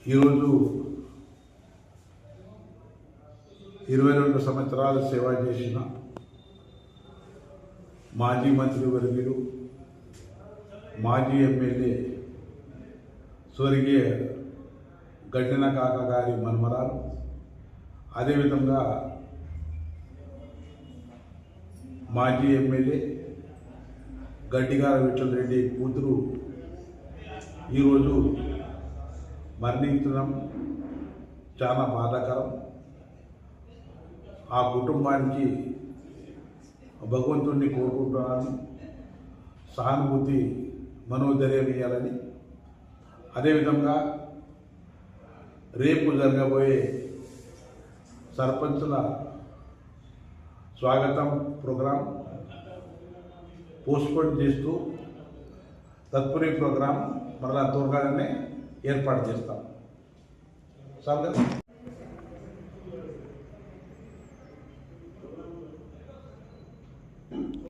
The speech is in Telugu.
ఈరోజు 22 సంవత్సరాలు సేవ చేసిన మాజీ మంత్రివర్యులు మాజీ ఎమ్మెల్యే స్వర్గీయ గడ్డెన కాక గారి మన్మరాలు, అదేవిధంగా మాజీ ఎమ్మెల్యే గడ్డిగార విఠల్ రెడ్డి కూతురు ఈరోజు మరణించడం చాలా బాధాకరం. ఆ కుటుంబానికి భగవంతుడిని కోరుకుంటున్నాను, సహానుభూతి మనోధైర్యం ఇవ్వాలని. అదేవిధంగా రేపు జరగబోయే సర్పంచుల స్వాగతం ప్రోగ్రాం పోస్ట్పోన్ చేస్తూ తదుపరి ప్రోగ్రాం మరలా త్వరగానే ఏర్పాటు చేస్తాం. సార్